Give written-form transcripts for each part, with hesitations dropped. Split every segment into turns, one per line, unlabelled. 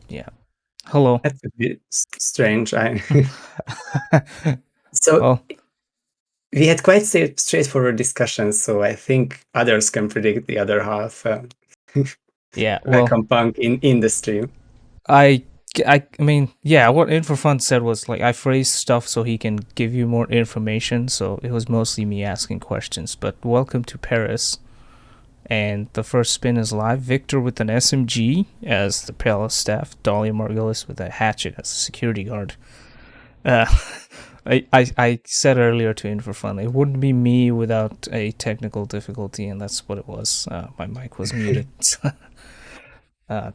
Yeah. Hello.
That would be strange. So
Well,
we had quite straightforward discussions, so I think others can predict the other half,
yeah.
like
Well,
on punk in the stream.
I, I mean, yeah. What Infofun said was like I phrased stuff so he can give you more information. So it was mostly me asking questions. But welcome to Paris, and the first spin is live. Victor with an SMG as the palace staff. Dahlia Margulis with a hatchet as a security guard. Uh, I said earlier to Infofun, it wouldn't be me without a technical difficulty, and that's what it was. My mic was muted. uh,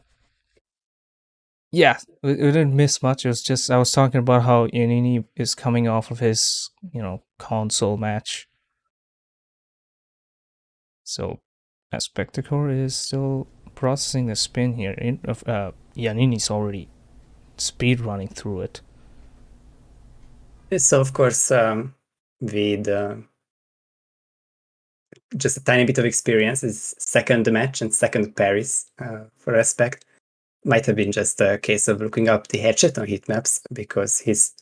yeah, we didn't miss much. It was just I was talking about how Yannini is coming off of his console match, so Aspecticor is still processing the spin here. Yannini's already speed running through it.
So of course, with just a tiny bit of experience, his second match and second Paris for Aspect might have been just a case of looking up the hatchet on heat maps, because his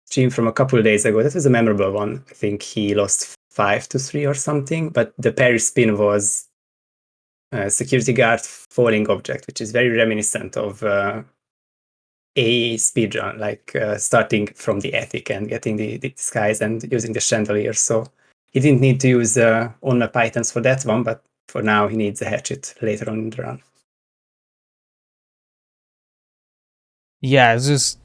stream from a couple of days ago, that was a memorable one. I think he lost 5-3 or something, but the Paris spin was a security guard falling object, which is very reminiscent of a speedrun, like starting from the attic and getting the skies and using the chandelier. So he didn't need to use on-map items for that one, but for now he needs a hatchet later on in the run.
Yeah,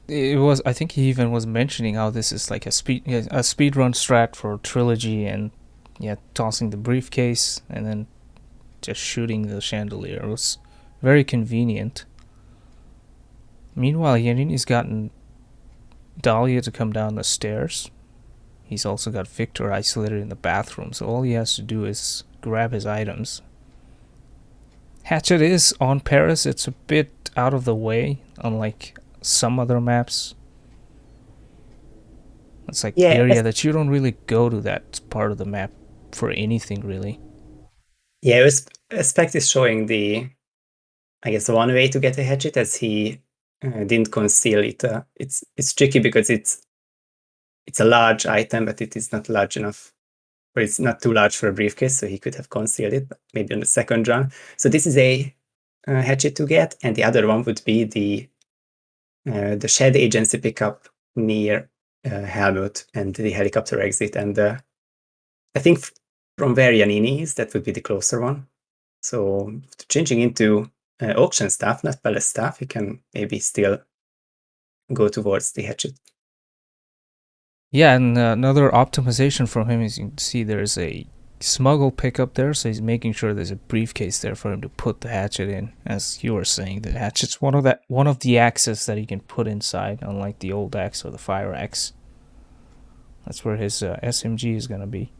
it was. I think he even was mentioning how this is like a speed run strat for trilogy, and yeah, tossing the briefcase and then just shooting the chandelier. It was very convenient. Meanwhile, Yannini's gotten Dahlia to come down the stairs. He's also got Victor isolated in the bathroom, so all he has to do is grab his items. Hatchet is on Paris. It's a bit out of the way, unlike some other maps. It's like
Yeah,
area that you don't really go to that part of the map for anything really.
yeah. Aspect is showing I guess, one way to get a hatchet, as he didn't conceal it. It's tricky because it's a large item, but it is not large enough, or it's not too large for a briefcase, so he could have concealed it, maybe on the second run. So this is a hatchet to get, and the other one would be the shed agency pickup near Helmut and the helicopter exit. And I think from where Yannini is, that would be the closer one. So changing into auction stuff, not palace stuff, he can maybe still go towards the hatchet.
Yeah, and another optimization from him is you can see there's a smuggle pickup there, so he's making sure there's a briefcase there for him to put the hatchet in. As you were saying, the hatchet's one of the axes that he can put inside, unlike the old axe or the fire axe. That's where his SMG is gonna be.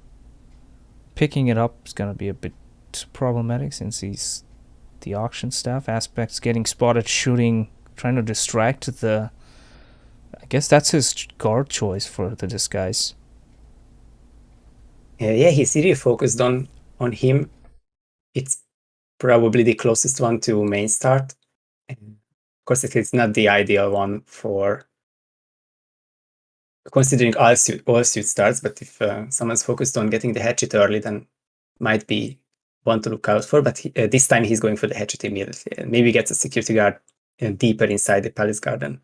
Picking it up is gonna be a bit problematic since he's the auction staff. Aspect's getting spotted shooting, trying to distract the. I guess that's his guard choice for the disguise.
Yeah, he's really focused on him. It's probably the closest one to main start. Of course, it's not the ideal one for considering all suit starts, but if someone's focused on getting the hatchet early, then might be one to look out for. But this time he's going for the hatchet immediately, and maybe gets a security guard deeper inside the palace garden.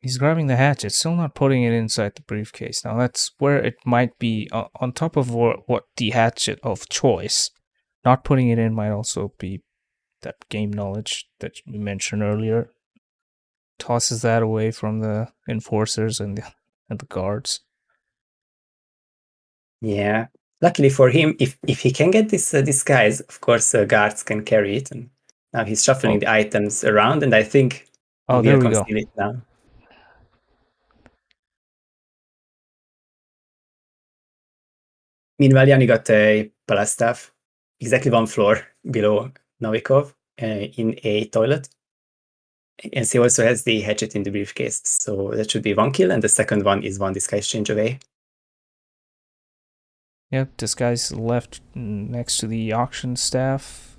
He's grabbing the hatchet, still not putting it inside the briefcase. Now that's where it might be on top of what the hatchet of choice. Not putting it in might also be that game knowledge that we mentioned earlier. Tosses that away from the enforcers and the guards.
Yeah, luckily for him, if he can get this disguise, of course, guards can carry it. And now he's shuffling
Oh,
the items around, and I think he
oh,
will
there we go.
conceal it now. Meanwhile, Yanni got a Palastaff exactly one floor below Novikov in a toilet. And he also has the hatchet in the briefcase. So that should be one kill, and the second one is one disguise change away.
Yep, this guy's left next to the auction staff.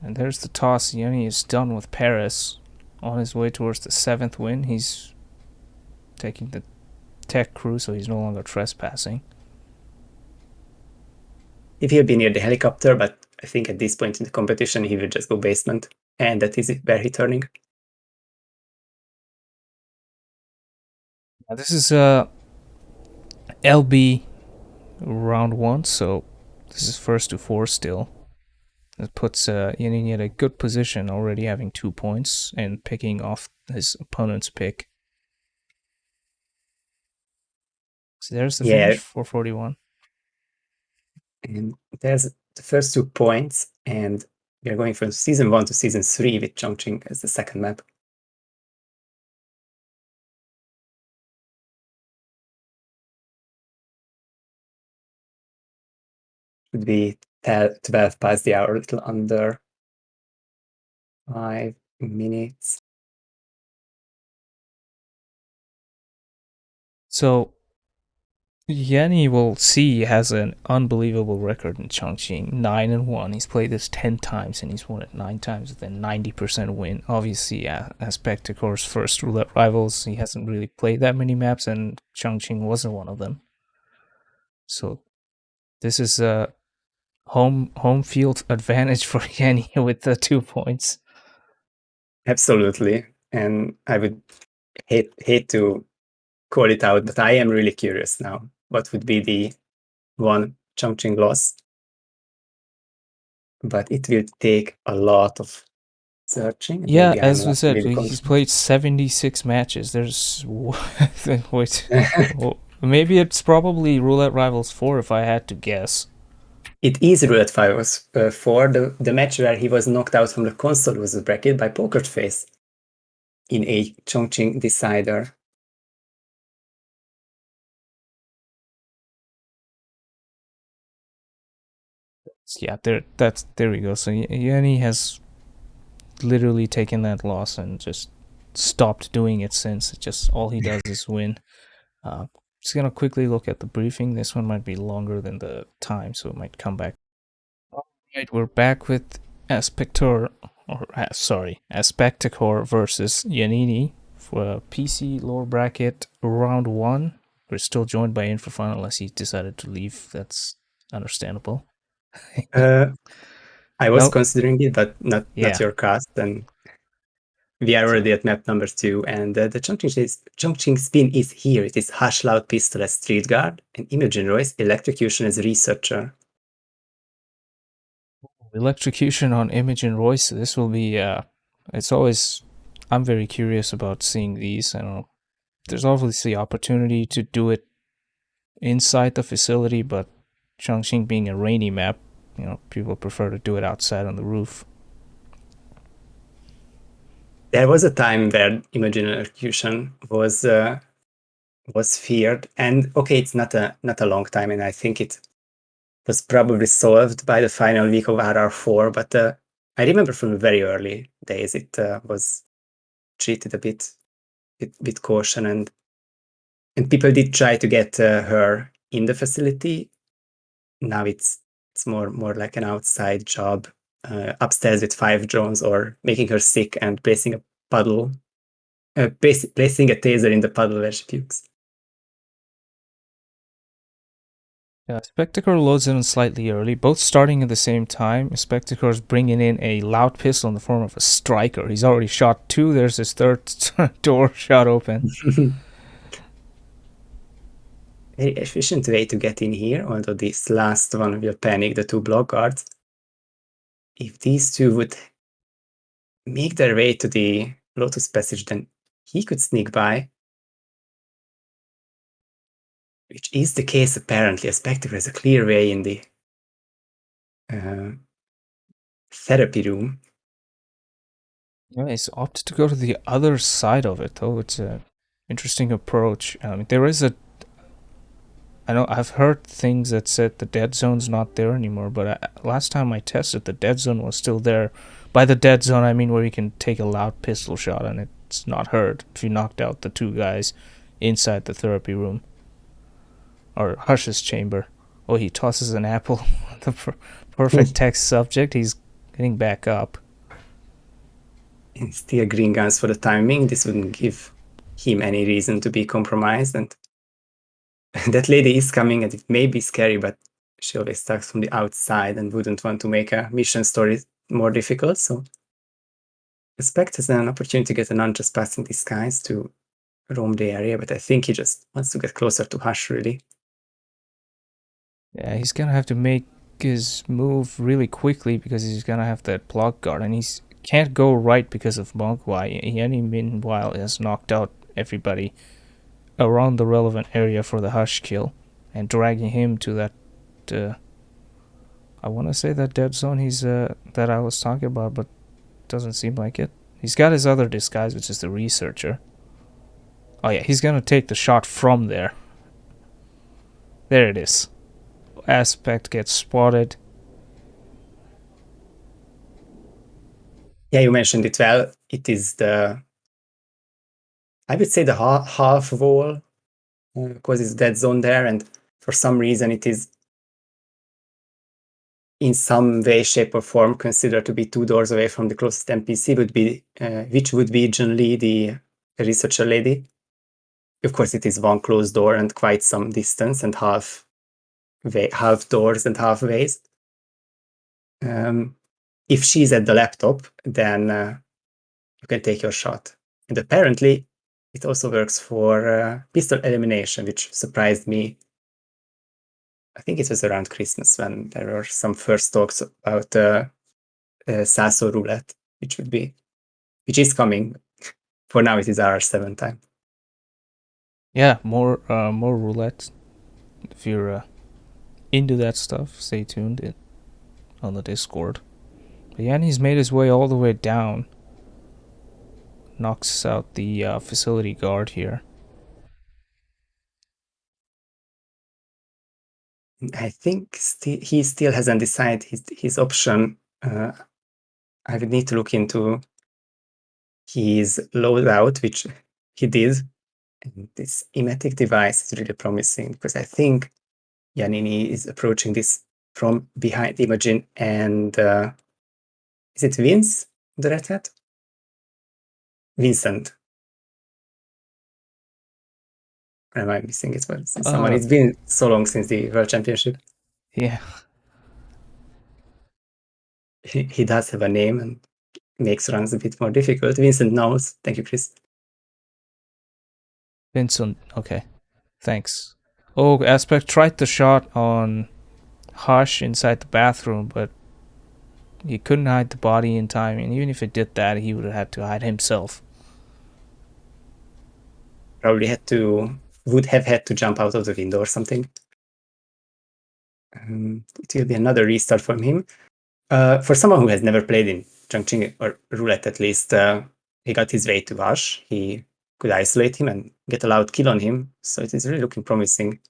And there's the toss. Yannini is done with Paris. On his way towards the 7th win. He's taking the tech crew, so he's no longer trespassing.
If he'll be near the helicopter, but I think at this point in the competition, he will just go basement. And that is where he's turning.
Now, this is LB round 1, so this is first to 4 still. That puts Yannini at a good position, already having 2 points and picking off his opponent's pick. So there's the finish, 441.
And there's the first 2 points, and we are going from season 1 to season 3 with Chongqing as the second map. Should be 12 past the hour, a little under 5 minutes.
So Yanni will see has an unbelievable record in Chongqing, 9-1. He's played this 10 times and he's won it 9 times with a 90% win. Obviously, Aspecticor's first roulette rivals, he hasn't really played that many maps, and Chongqing wasn't one of them. So this is a home field advantage for Yanni with the 2 points.
Absolutely, and I would hate to call it out, but I am really curious now. What would be the one Chongqing loss? But it will take a lot of searching.
Yeah, as we said, he's played 76 matches. There's wait, maybe it's probably Roulette Rivals 4 if I had to guess.
It is Roulette Rivals 4. The match where he was knocked out from the console was a bracket by Poker Face in a Chongqing decider.
Yeah, there we go. So Yanni has literally taken that loss and just stopped doing it since. Just all he does is win. Just gonna quickly look at the briefing. This one might be longer than the time, so it might come back. All right, we're back with Aspecticor versus Yannini for PC lower bracket round 1. We're still joined by Infrafun unless he decided to leave. That's understandable.
I was considering it, but not your cast. And we are already at map number 2, and the Chongqing spin is here. It is Hush Loud Pistol as Street Guard and Imogen Royce Electrocution as Researcher.
Electrocution on Imogen Royce. This will be. It's always. I'm very curious about seeing these. I don't know. There's obviously opportunity to do it inside the facility, but Chongqing being a rainy map, people prefer to do it outside on the roof.
There was a time where Imogen Electrocution was feared, and okay, it's not a long time, and I think it was probably solved by the final week of RR4, but I remember from the very early days it was treated a bit with caution, and people did try to get her in the facility. Now it's more like an outside job, upstairs with 5 drones, or making her sick and placing a puddle, placing a taser in the puddle where she pukes.
Yeah, Aspecticor loads in slightly early, both starting at the same time. Aspecticor is bringing in a loud pistol in the form of a striker. He's already shot 2. There's his third door shot open.
Very efficient way to get in here, although this last one will panic the 2 block guards. If these 2 would make their way to the Lotus Passage, then he could sneak by. Which is the case, apparently. Aspecticor has a clear way in the therapy room.
Yeah, he's opted to go to the other side of it, though. It's an interesting approach. There is I know I've heard things that said the dead zone's not there anymore, but last time I tested, the dead zone was still there. By the dead zone, I mean where you can take a loud pistol shot and it's not heard if you knocked out the 2 guys inside the therapy room. or Hush's chamber. Oh, he tosses an apple. The perfect text subject. He's getting back up.
And still green guns for the timing. This wouldn't give him any reason to be compromised. And that lady is coming, and it may be scary, but she always talks from the outside and wouldn't want to make a mission story more difficult. So Aspect has an opportunity to get an unjust passing disguise to roam the area, but I think he just wants to get closer to Hush, really.
Yeah, he's gonna have to make his move really quickly because he's gonna have that block guard, and he's can't go right because of Monkwai. Yannini, meanwhile, has knocked out everybody around the relevant area for the Hush kill, and dragging him to that. I want to say that dead zone that I was talking about, but doesn't seem like it. He's got his other disguise, which is the researcher. Oh yeah, he's gonna take the shot from there. There it is. Aspect gets spotted.
Yeah, you mentioned it well. It is I would say the half wall causes dead zone there, and for some reason it is in some way, shape, or form considered to be 2 doors away from the closest NPC, which would be generally the researcher lady. Of course, it is one closed door and quite some distance, and half doors and half ways. If she's at the laptop, then you can take your shot. And apparently, it also works for pistol elimination, which surprised me. I think it was around Christmas when there were some first talks about Sasso Roulette, which is coming. For now, it is R7 time.
Yeah, more roulette. If you're into that stuff, stay tuned on the Discord. But Yanni's made his way all the way down. Knocks out the facility guard here.
I think he still hasn't decided his option. I would need to look into his loadout, which he did. And this emetic device is really promising because I think Yannini is approaching this from behind Imogen. And is it Vince, the red hat? Vincent. Or am I missing it? Well, someone. It's been so long since the World Championship.
Yeah.
He does have a name and makes runs a bit more difficult. Vincent knows. Thank you, Chris.
Vincent. Okay. Thanks. Oh, Aspect tried the shot on Hush inside the bathroom, but he couldn't hide the body in time. And even if it did that, he would have had to hide himself.
Probably would have had to jump out of the window or something. It will be another restart from him. For someone who has never played in Chongqing or Roulette, at least, he got his way to Hush. He could isolate him and get a loud kill on him. So it is really looking promising.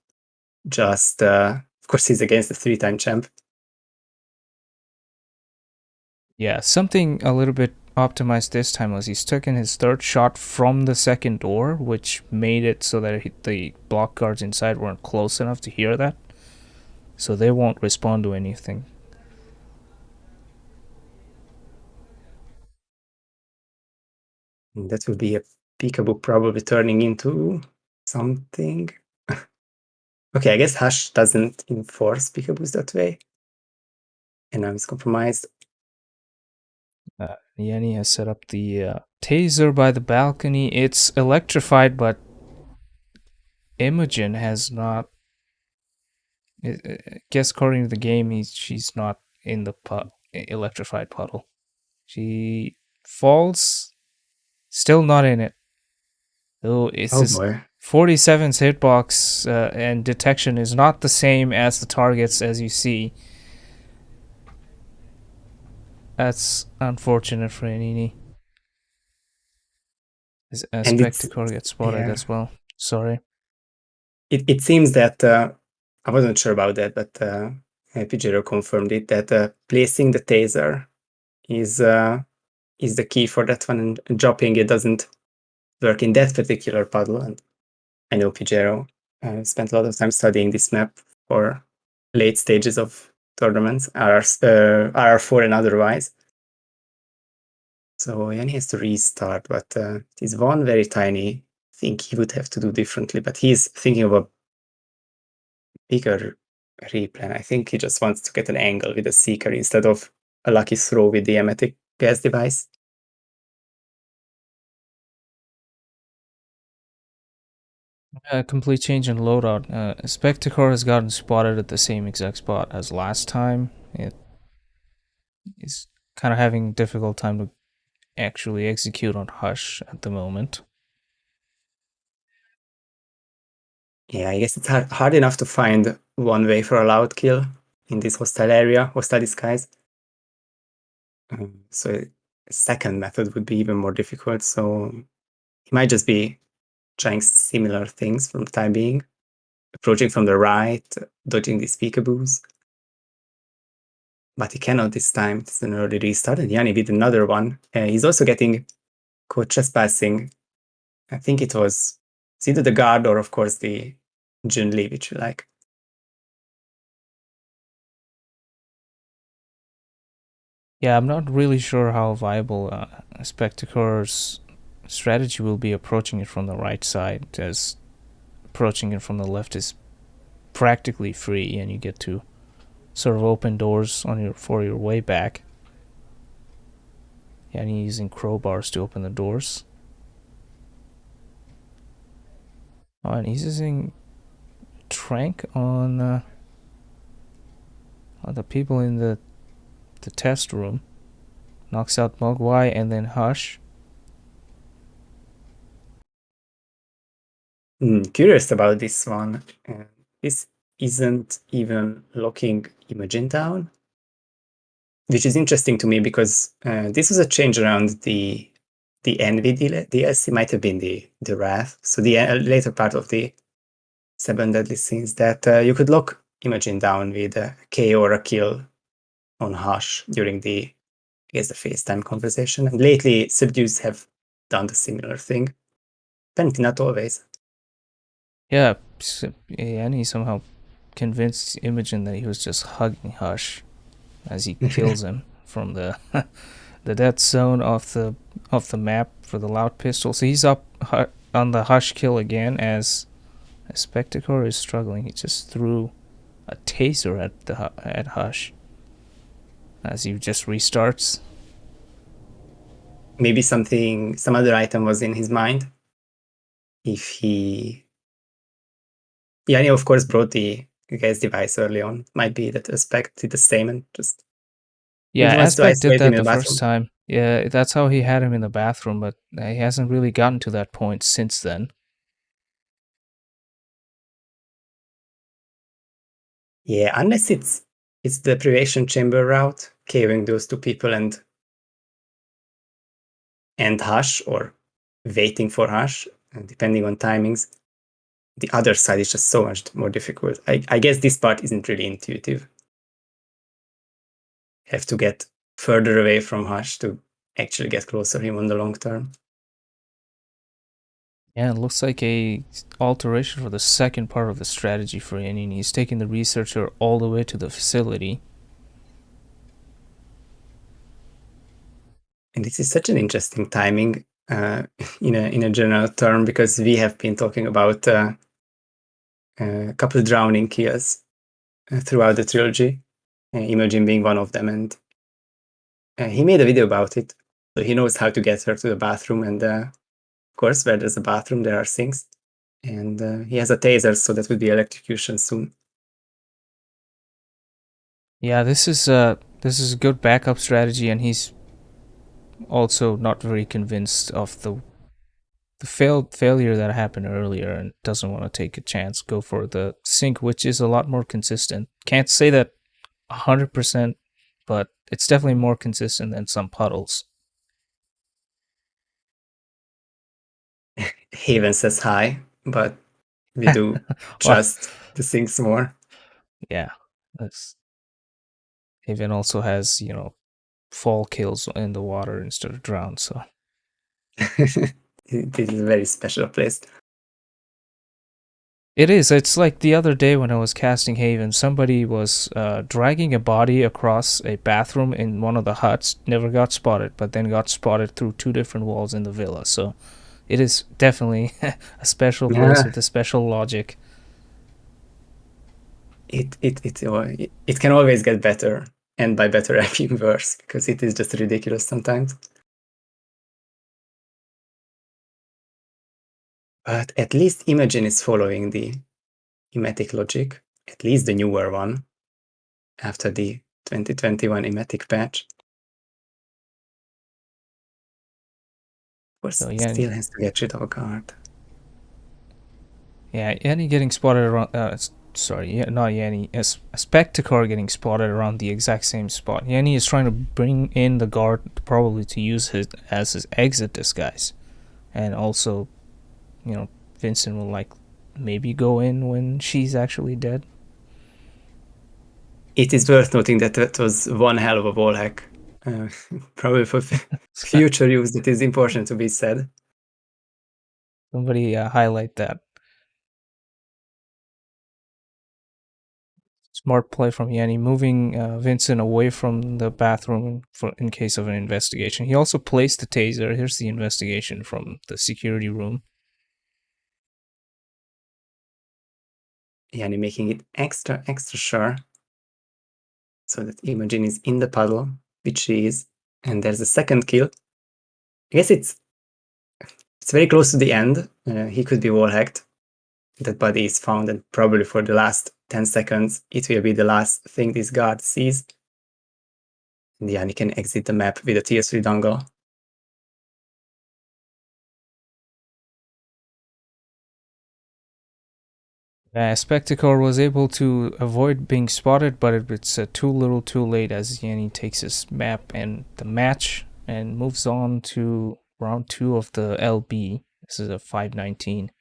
Just, of course, he's against the 3-time champ.
Yeah, something a little bit optimized this time was he's taken his third shot from the second door, which made it so that the block guards inside weren't close enough to hear that. So they won't respond to anything.
And that will be a peekaboo probably turning into something. Okay, I guess Hush doesn't enforce peekaboos that way. And now he's compromised.
Yanni has set up the taser by the balcony. It's electrified, but Imogen has not. I guess according to the game, she's not in the electrified puddle. She falls, still not in it. Oh, it's
Oh
this
boy.
47's hitbox and detection is not the same as the targets as you see. That's unfortunate for Yannini. Aspecticor gets spotted
yeah.
as well. Sorry.
It seems that I wasn't sure about that, but Pijero confirmed it that placing the taser is the key for that one, and dropping it doesn't work in that particular puddle. And I know Pijero spent a lot of time studying this map for late stages of tournaments, RR4 and otherwise. So Yannini has to restart, but it is one very tiny thing he would have to do differently. But he's thinking of a bigger replan. I think he just wants to get an angle with a seeker instead of a lucky throw with the emetic gas device.
A complete change in loadout. Aspecticor has gotten spotted at the same exact spot as last time. It is kind of having difficult time to actually execute on Hush at the moment.
Yeah, I guess it's hard enough to find one way for a loud kill in this hostile area, hostile disguise. So a second method would be even more difficult. So he might just be trying similar things from the time being, approaching from the right, dodging these peekaboos. But he cannot this time. It's an early restart, and Yanni did another one. He's also getting caught trespassing. I think it's either the guard or, of course, the Junli, which we like.
Yeah, I'm not really sure how viable Spectacor's strategy will be approaching it from the right side, as approaching it from the left is practically free, and you get to sort of open doors for your way back. Yeah, and he's using crowbars to open the doors. Oh, and he's using Trank on the people in the test room. Knocks out Mogwai and then Hush.
Curious about this one. This isn't even locking Imogen down, which is interesting to me because this was a change around the Envy DLC, might have been the Wrath. So the later part of the Seven Deadly Sins that you could lock Imogen down with a KO or a kill on Hush during the FaceTime conversation. And lately, Subdues have done the similar thing. Apparently not always.
Yeah, and he somehow convinced Imogen that he was just hugging Hush as he kills him from the the dead zone of the map for the loud pistol. So he's up on the Hush kill again as Spectacor is struggling. He just threw a taser at Hush as he just restarts.
Maybe some other item was in his mind. If he, yeah, he of course brought the gas device early on. Might be that Aspect did the same and just
Yeah,
wants to
Aspect did
isolate him
that
in the
the first
bathroom.
time. Yeah, that's how he had him in the bathroom, but he hasn't really gotten to that point since then.
Yeah, unless it's the privation chamber route, KOing those two people and Hush, or waiting for Hush, depending on timings. The other side is just so much more difficult. I guess this part isn't really intuitive. Have to get further away from Hush to actually get closer to him on the long term.
Yeah, it looks like a alteration for the second part of the strategy for Yannini. He's taking the researcher all the way to the facility.
And this is such an interesting timing in a general term, because we have been talking about a couple drowning kills throughout the trilogy, Imogen being one of them, and he made a video about it, so he knows how to get her to the bathroom, and of course, where there's a bathroom, there are sinks, and he has a taser, so that will be electrocution soon.
Yeah, this is a good backup strategy, and he's also not very convinced of the failure that happened earlier, and doesn't want to take a chance. Go for the sink, which is a lot more consistent. Can't say that 100%, but it's definitely more consistent than some puddles.
Haven says hi, but we do
Well,
trust the sinks more.
yeah, that's Haven also has fall kills in the water instead of drown. So
This is a very special place.
It is. It's like the other day when I was casting Haven, somebody was dragging a body across a bathroom in one of the huts, never got spotted, but then got spotted through two different walls in the villa. So it is definitely a special place
Yeah,
with a special logic.
it can always get better, and by better I mean worse, because it is just ridiculous sometimes. But at least Imogen is following the emetic logic, at least the newer one, after the 2021 emetic patch. Of course,
So yeah,
still has to get rid of a guard.
yeah, Yanni getting spotted around. Sorry, yeah, not Yanni. A Specticor getting spotted around the exact same spot. Yanni is trying to bring in the guard, probably to use his as his exit disguise, and also, you know, Vincent will like maybe go in when she's actually dead.
It is worth noting that that was one hell of a wall hack. Probably for future use, that is important to be said.
Somebody highlight that. Smart play from Yanni, moving Vincent away from the bathroom for in case of an investigation. He also placed the taser. Here's the investigation from the security room.
Yani making it extra sure so that Imogen is in the puddle, which she is, and there's a second kill. I guess it's very close to the end. He could be wall hacked. That body is found, and probably for the last 10 seconds, it will be the last thing this guard sees. And Yani can exit the map with a tier 3 dongle.
Specticor was able to avoid being spotted, but it's too little too late as Yanni takes his map and the match and moves on to round 2 of the LB. This is a 519.